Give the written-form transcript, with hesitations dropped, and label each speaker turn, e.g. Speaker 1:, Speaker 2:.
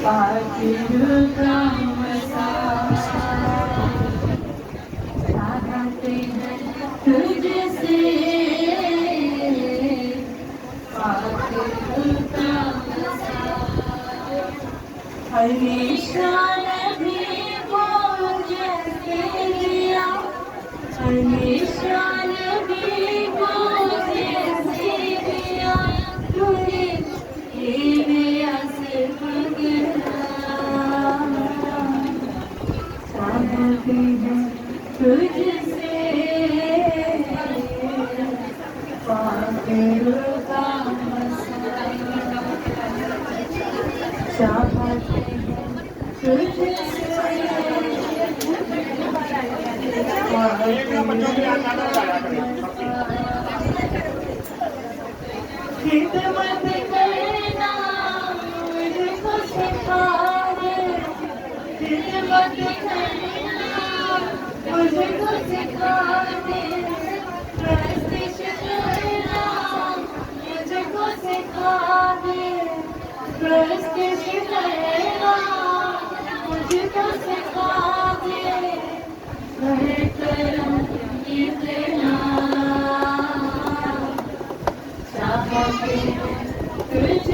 Speaker 1: पातिल का मसाज चाहते हैं तुझसे पातिल का मसाज हमेशा नबी को जैसे दिया हमेशा नबी को जैसे दिया तूने ये मेरा सिर्फ चाहते हैं तुझसे पातिल का मसाज चाहते हैं तुझसे खिदमत करना मुझको सिखा दे खिदमत करना मुझको सिखा दे प्रस्तिश करना मुझको सिखा दे प्रस्तिश करना मुझको सिखा दे करूं इतना चाहते तुझसे